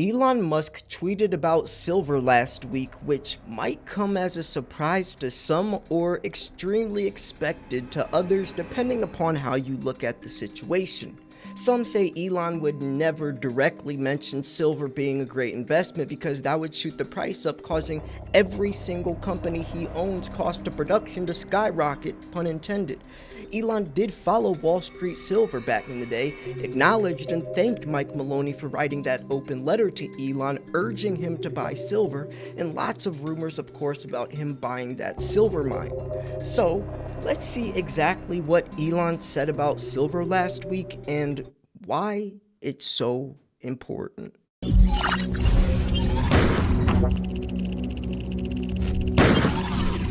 Elon Musk tweeted about silver last week, which might come as a surprise to some or extremely expected to others, depending upon how you look at the situation. Some say Elon would never directly mention silver being a great investment because that would shoot the price up, causing every single company he owns' cost of production to skyrocket, pun intended. Elon did follow Wall Street Silver back in the day, acknowledged and thanked Mike Maloney for writing that open letter to Elon urging him to buy silver, and lots of rumors, of course, about him buying that silver mine. So, let's see exactly what Elon said about silver last week and why it's so important.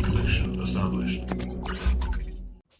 Connection established.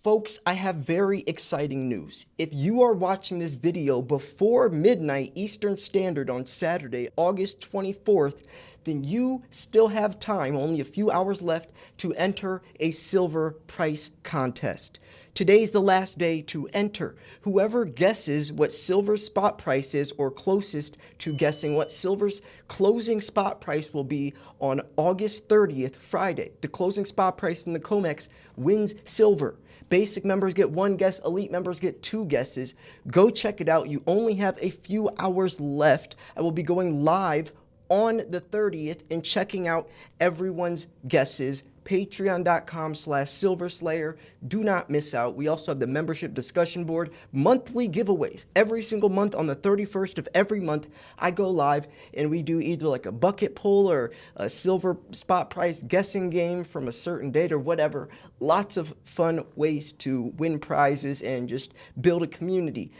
Folks, I have very exciting news. If you are watching this video before midnight Eastern Standard on Saturday, August 24th, then you still have time, only a few hours left, to enter a silver price contest. Today's the last day to enter. Whoever guesses what silver's spot price is, or closest to guessing what silver's closing spot price will be on August 30th, Friday, the closing spot price from the COMEX, wins silver. Basic members get one guess, elite members get two guesses. Go check it out. You only have a few hours left. I will be going live on the 30th and checking out everyone's guesses. Patreon.com/SilverSlayer. Do not miss out. We also have the membership discussion board, monthly giveaways. Every single month on the 31st of every month, I go live and we do either like a bucket pull or a silver spot price guessing game from a certain date or whatever. Lots of fun ways to win prizes and just build a community.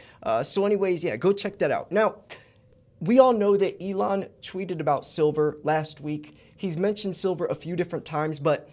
So anyways, yeah, go check that out. Now, we all know that Elon tweeted about silver last week. He's mentioned silver a few different times, but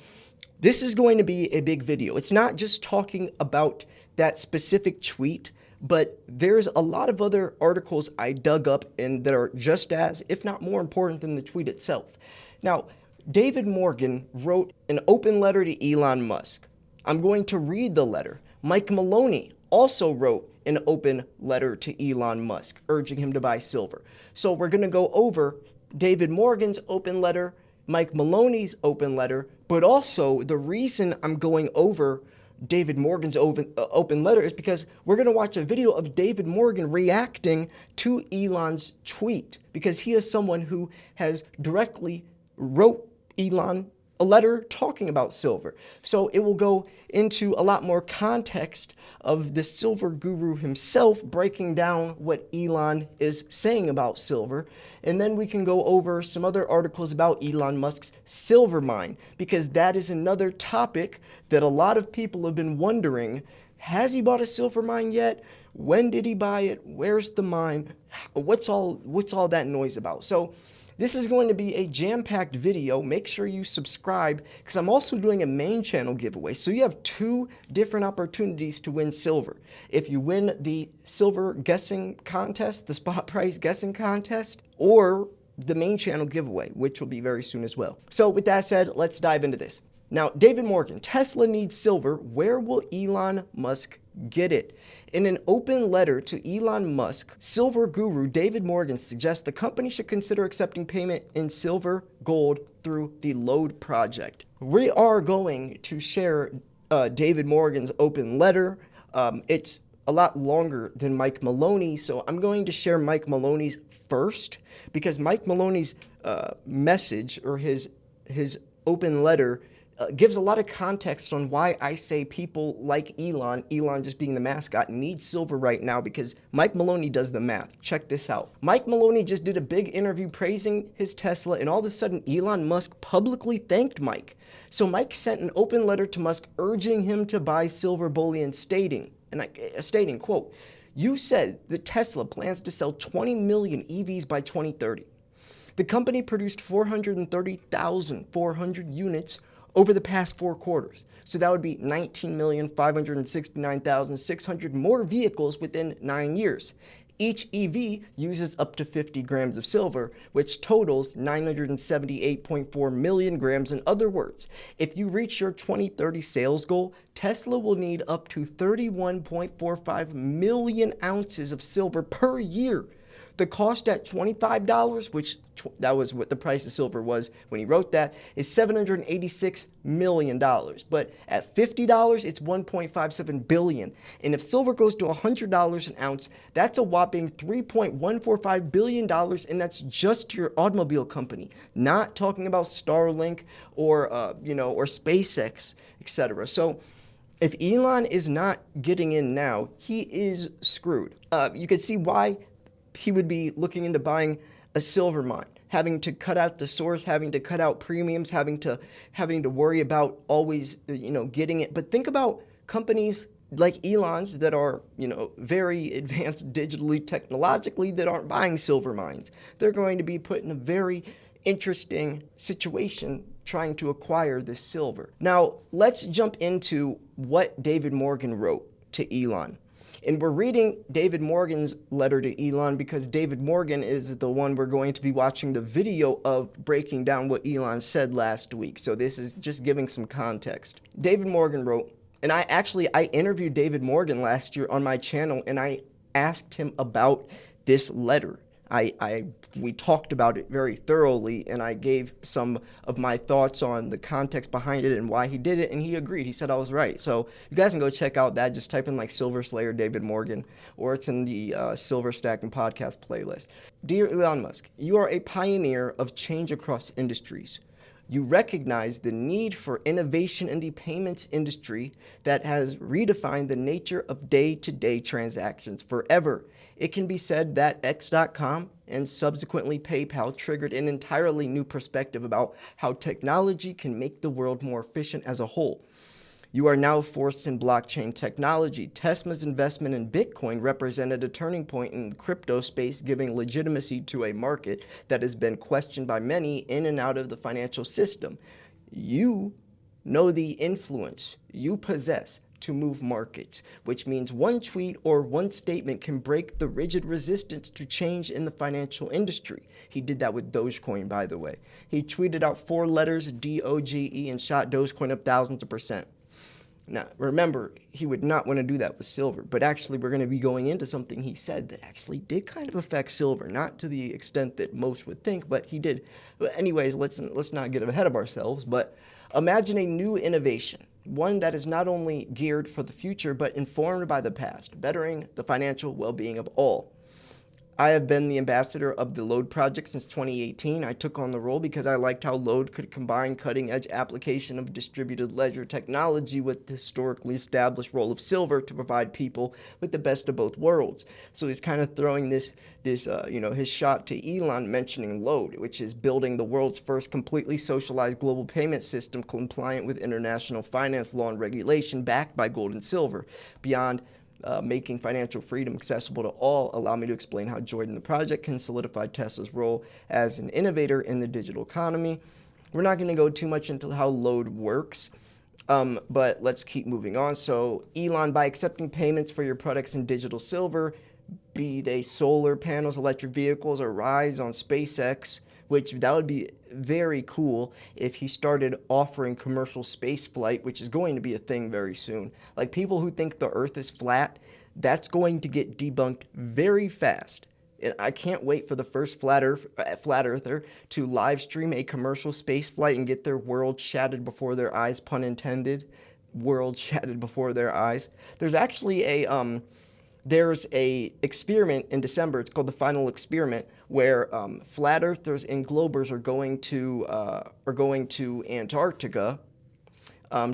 this is going to be a big video. It's not just talking about that specific tweet, but there's a lot of other articles I dug up and that are just as, if not more important than the tweet itself. Now, David Morgan wrote an open letter to Elon Musk. I'm going to read the letter. Mike Maloney also wrote an open letter to Elon Musk, urging him to buy silver. So we're going to go over David Morgan's open letter, Mike Maloney's open letter, but also the reason I'm going over David Morgan's open letter is because we're going to watch a video of David Morgan reacting to Elon's tweet, because he is someone who has directly wrote Elon a letter talking about silver. So it will go into a lot more context of the silver guru himself breaking down what Elon is saying about silver. And then we can go over some other articles about Elon Musk's silver mine, because that is another topic that a lot of people have been wondering. Has he bought a silver mine yet? When did he buy it? Where's the mine? What's all that noise about? So this is going to be a jam-packed video. Make sure you subscribe, because I'm also doing a main channel giveaway. So you have two different opportunities to win silver. If you win the silver guessing contest, the spot price guessing contest, or the main channel giveaway, which will be very soon as well. So with that said, let's dive into this. Now, David Morgan, Tesla needs silver. Where will Elon Musk get it? In an open letter to Elon Musk, silver guru David Morgan suggests the company should consider accepting payment in silver, gold through the Load project. We are going to share David Morgan's open letter. It's a lot longer than Mike Maloney, so I'm going to share Mike Maloney's first, because Mike Maloney's message, or his open letter, gives a lot of context on why I say people like Elon just being the mascot, need silver right now, because Mike Maloney does the math. Check this out. Mike Maloney just did a big interview praising his Tesla, and all of a sudden Elon Musk publicly thanked Mike. So Mike sent an open letter to Musk urging him to buy silver bullion, stating, quote, "You said that Tesla plans to sell 20 million EVs by 2030. The company produced 430,400 units over the past 4 quarters. So that would be 19,569,600 more vehicles within 9 years. Each EV uses up to 50 grams of silver, which totals 978.4 million grams. In other words, if you reach your 2030 sales goal, Tesla will need up to 31.45 million ounces of silver per year. The cost at $25, which that was what the price of silver was when he wrote that, is $786 million. But at $50, it's $1.57 billion. And if silver goes to $100 an ounce, that's a whopping $3.145 billion, and that's just your automobile company. Not talking about Starlink or or SpaceX, etc. So if Elon is not getting in now, he is screwed. You could see why he would be looking into buying a silver mine, having to cut out the source, having to cut out premiums, having to worry about always getting it. But think about companies like Elon's that are very advanced digitally, technologically, that aren't buying silver mines. They're going to be put in a very interesting situation trying to acquire this silver. Now, let's jump into what David Morgan wrote to Elon. And we're reading David Morgan's letter to Elon because David Morgan is the one we're going to be watching the video of, breaking down what Elon said last week. So this is just giving some context. David Morgan wrote, and I interviewed David Morgan last year on my channel, and I asked him about this letter. We talked about it very thoroughly, and I gave some of my thoughts on the context behind it and why he did it, and he agreed. He said I was right. So you guys can go check out that. Just type in like Silver Slayer David Morgan, or it's in the Silver Stacking podcast playlist. Dear Elon Musk, you are a pioneer of change across industries. You recognize the need for innovation in the payments industry that has redefined the nature of day-to-day transactions forever. It can be said that X.com and subsequently PayPal triggered an entirely new perspective about how technology can make the world more efficient as a whole. You are now forced in blockchain technology. Tesla's investment in Bitcoin represented a turning point in the crypto space, giving legitimacy to a market that has been questioned by many in and out of the financial system. You know the influence you possess to move markets, which means one tweet or one statement can break the rigid resistance to change in the financial industry. He did that with Dogecoin, by the way. He tweeted out 4 letters, DOGE, and shot Dogecoin up thousands of percent. Now, remember, he would not want to do that with silver, but actually we're going to be going into something he said that actually did kind of affect silver, not to the extent that most would think, but he did. But anyways, let's not get ahead of ourselves, but imagine a new innovation, one that is not only geared for the future, but informed by the past, bettering the financial well-being of all. I have been the ambassador of the Lode project since 2018. I took on the role because I liked how Lode could combine cutting-edge application of distributed ledger technology with the historically established role of silver to provide people with the best of both worlds. So he's kind of throwing his shot to Elon, mentioning Lode, which is building the world's first completely socialized global payment system compliant with international finance law and regulation, backed by gold and silver. Beyond making financial freedom accessible to all, allow me to explain how joining the project can solidify Tesla's role as an innovator in the digital economy. We're not going to go too much into how Lode works, but let's keep moving on. So Elon, by accepting payments for your products in digital silver, be they solar panels, electric vehicles, or rides on SpaceX, which that would be very cool if he started offering commercial space flight, which is going to be a thing very soon. Like, people who think the Earth is flat, that's going to get debunked very fast. And I can't wait for the first flat earther to live stream a commercial space flight and get their world shattered before their eyes, pun intended. World shattered before their eyes. There's actually there's a experiment in December. It's called the Final Experiment, where flat earthers and globers are going to Antarctica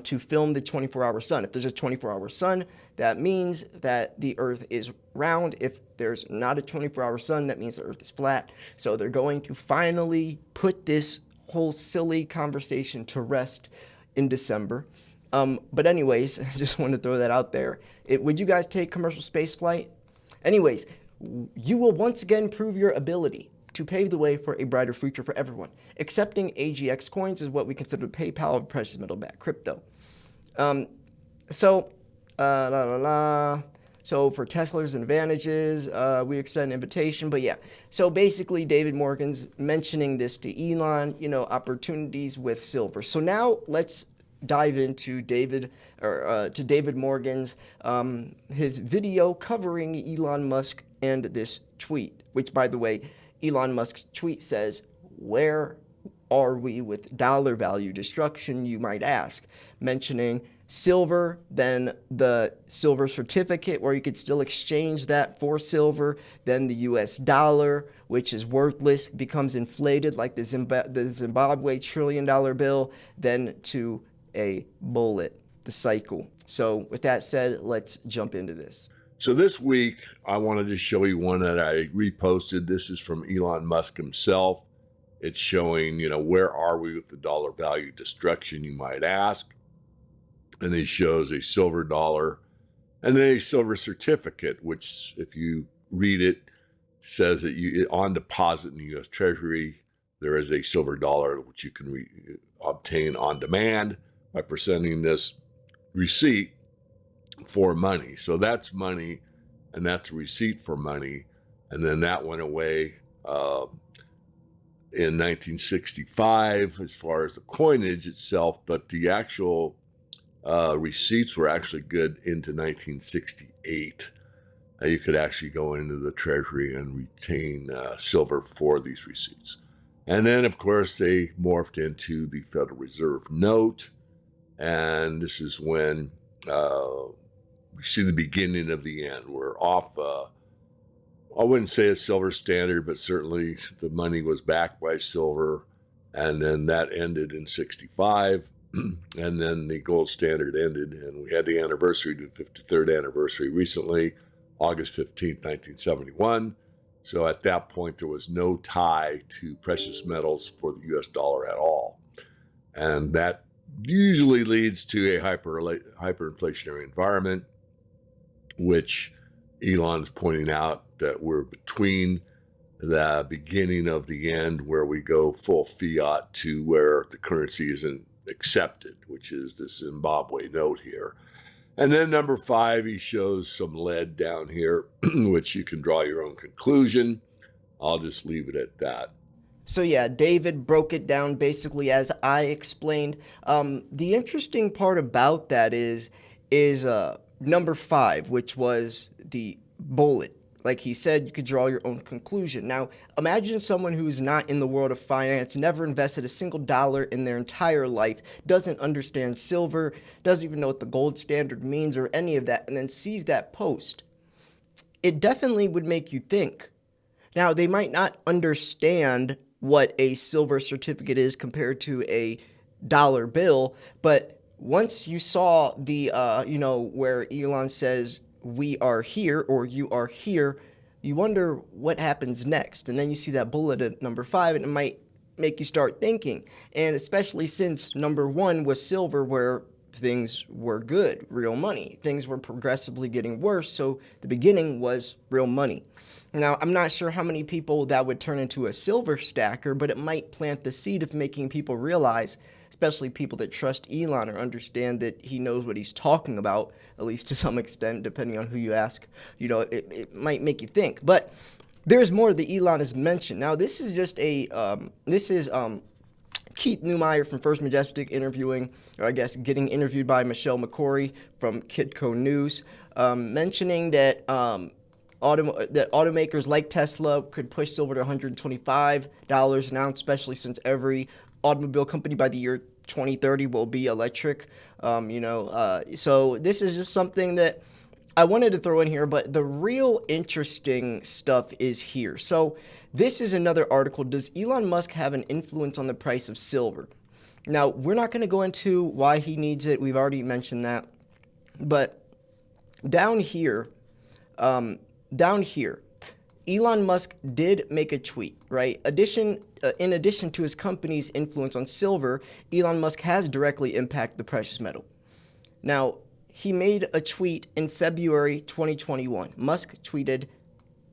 to film the 24-hour sun. If there's a 24-hour sun, that means that the Earth is round. If there's not a 24-hour sun, that means the Earth is flat. So they're going to finally put this whole silly conversation to rest in December. But anyways, I just wanted to throw that out there. Would you guys take commercial space flight? Anyways, you will once again prove your ability to pave the way for a brighter future for everyone. Accepting AGX coins is what we consider PayPal of precious metal-backed crypto. So for Tesla's advantages, we extend an invitation, but yeah. So basically, David Morgan's mentioning this to Elon, opportunities with silver. So now let's dive into David Morgan's his video covering Elon Musk and this tweet, which, by the way, Elon Musk's tweet says, "Where are we with dollar value destruction, you might ask?" Mentioning silver, then the silver certificate where you could still exchange that for silver, then the US dollar, which is worthless, becomes inflated like the Zimbabwe $1 trillion bill, then to a bullet, the cycle. So with that said, let's jump into this. So this week, I wanted to show you one that I reposted. This is from Elon Musk himself. It's showing, where are we with the dollar value destruction, you might ask. And it shows a silver dollar and then a silver certificate, which, if you read it, says that on deposit in the U.S. Treasury, there is a silver dollar which you can obtain on demand by presenting this receipt for money. So that's money, and that's a receipt for money. And then that went away in 1965 as far as the coinage itself, but the actual receipts were actually good into 1968. You could actually go into the Treasury and retain silver for these receipts. And then, of course, they morphed into the Federal Reserve note. And this is when we see the beginning of the end. We're off, I wouldn't say a silver standard, but certainly the money was backed by silver. And then that ended in 65. And then the gold standard ended, and we had the anniversary, the 53rd anniversary recently, August 15th, 1971. So at that point, there was no tie to precious metals for the US dollar at all. And that usually leads to a hyperinflationary environment, which Elon's pointing out that we're between the beginning of the end, where we go full fiat, to where the currency isn't accepted, which is the Zimbabwe note here. And then number 5, he shows some lead down here, which you can draw your own conclusion. I'll just leave it at that. So yeah, David broke it down basically as I explained. The interesting part about that is number 5, which was the bullet. Like he said, you could draw your own conclusion. Now, imagine someone who's not in the world of finance, never invested a single dollar in their entire life, doesn't understand silver, doesn't even know what the gold standard means or any of that, and then sees that post. It definitely would make you think. Now, they might not understand what a silver certificate is compared to a dollar bill, but once you saw the, where Elon says, "We are here," or "You are here," you wonder what happens next. And then you see that bullet at number 5, and it might make you start thinking. And especially since number 1 was silver, where things were good, real money. Things were progressively getting worse, so the beginning was real money. Now, I'm not sure how many people that would turn into a silver stacker, but it might plant the seed of making people realize, especially people that trust Elon or understand that he knows what he's talking about, at least to some extent, depending on who you ask. It might make you think. But there's more that Elon has mentioned. Now, this is just Keith Neumeier from First Majestic interviewing, or I guess getting interviewed by Michelle McCory from Kitco News, mentioning that that automakers like Tesla could push silver to $125 an ounce, especially since every automobile company by the year 2030 will be electric. So this is just something that I wanted to throw in here, but the real interesting stuff is here. So this is another article. Does Elon Musk have an influence on the price of silver? Now, we're not going to go into why he needs it. We've already mentioned that. But down here, Elon Musk did make a tweet, right? In addition to his company's influence on silver, Elon Musk has directly impacted the precious metal. Now, he made a tweet in February 2021. Musk tweeted,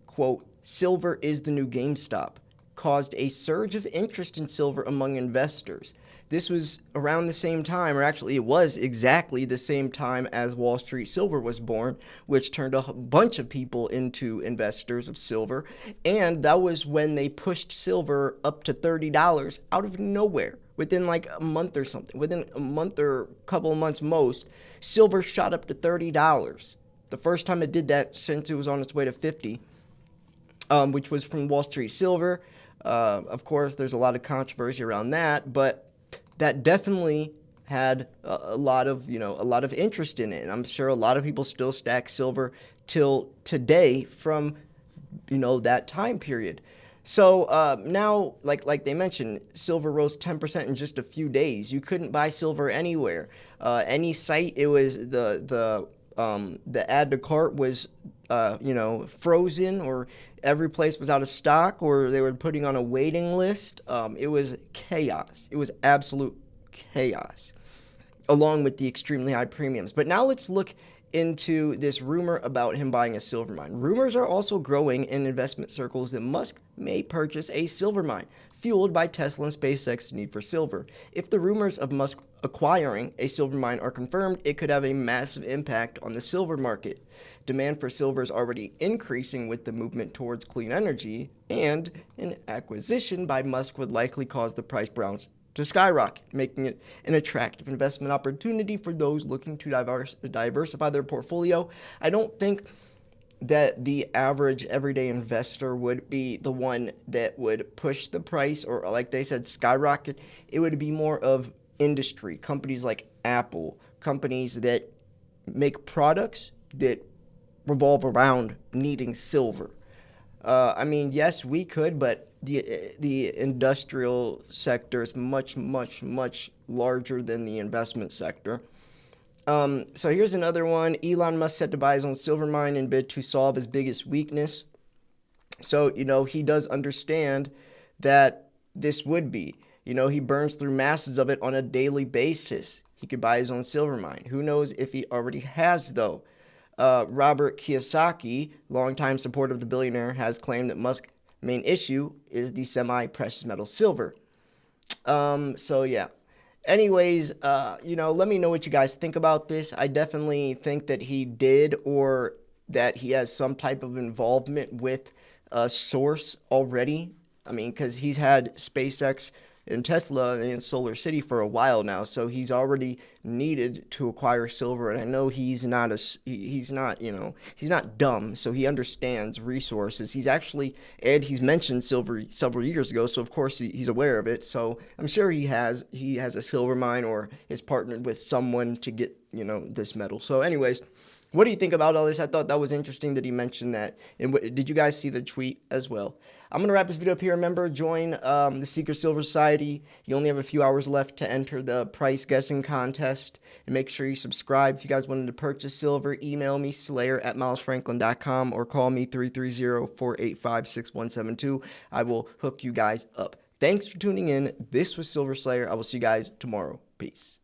quote, "Silver is the new GameStop," caused a surge of interest in silver among investors. This was around the same time, or actually it was exactly the same time as Wall Street Silver was born, which turned a bunch of people into investors of silver. And that was when they pushed silver up to $30 out of nowhere. Within like a month or something, within a month or a couple of months most, silver shot up to $30. The first time it did that since it was on its way to 50. which was from Wall Street Silver. Of course, there's a lot of controversy around that, but that definitely had a lot of interest in it. And I'm sure a lot of people still stack silver till today from that time period. So now, like they mentioned, silver rose 10% in just a few days. You couldn't buy silver anywhere. Any site, it was the add to cart was frozen, or every place was out of stock, or they were putting on a waiting list. It was chaos. It was absolute chaos, along with the extremely high premiums. But now let's look into this rumor about him buying a silver mine. Rumors are also growing in investment circles that Musk may purchase a silver mine, fueled by Tesla and SpaceX's need for silver. If the rumors of Musk acquiring a silver mine are confirmed, it could have a massive impact on the silver market. Demand for silver is already increasing with the movement towards clean energy, and an acquisition by Musk would likely cause the price bounce to skyrocket, making it an attractive investment opportunity for those looking to diversify their portfolio. I don't think that the average everyday investor would be the one that would push the price, or like they said, skyrocket. It would be more of industry, companies like Apple, companies that make products that revolve around needing silver. I mean, yes, we could, but the industrial sector is much, much, much larger than the investment sector. So here's another one. Elon Musk set to buy his own silver mine in bid to solve his biggest weakness. So, he does understand that this would be, he burns through masses of it on a daily basis. He could buy his own silver mine. Who knows if he already has, though? Robert Kiyosaki, longtime supporter of the billionaire, has claimed that Musk's main issue is the semi-precious metal silver. So yeah. Anyways, let me know what you guys think about this. I definitely think that he did, or that he has some type of involvement with a source already. I mean, because he's had SpaceX and Tesla and Solar City for a while now, so he's already needed to acquire silver. And I know he's not dumb, so he understands resources. He's mentioned silver several years ago, so of course he's aware of it. So I'm sure he has a silver mine, or is partnered with someone to get this metal. So anyways, what do you think about all this? I thought that was interesting that he mentioned that. And did you guys see the tweet as well? I'm going to wrap this video up here. Remember, join the Secret Silver Society. You only have a few hours left to enter the price guessing contest. And make sure you subscribe. If you guys wanted to purchase silver, email me, slayer@milesfranklin.com, or call me 330-485-6172. I will hook you guys up. Thanks for tuning in. This was Silver Slayer. I will see you guys tomorrow. Peace.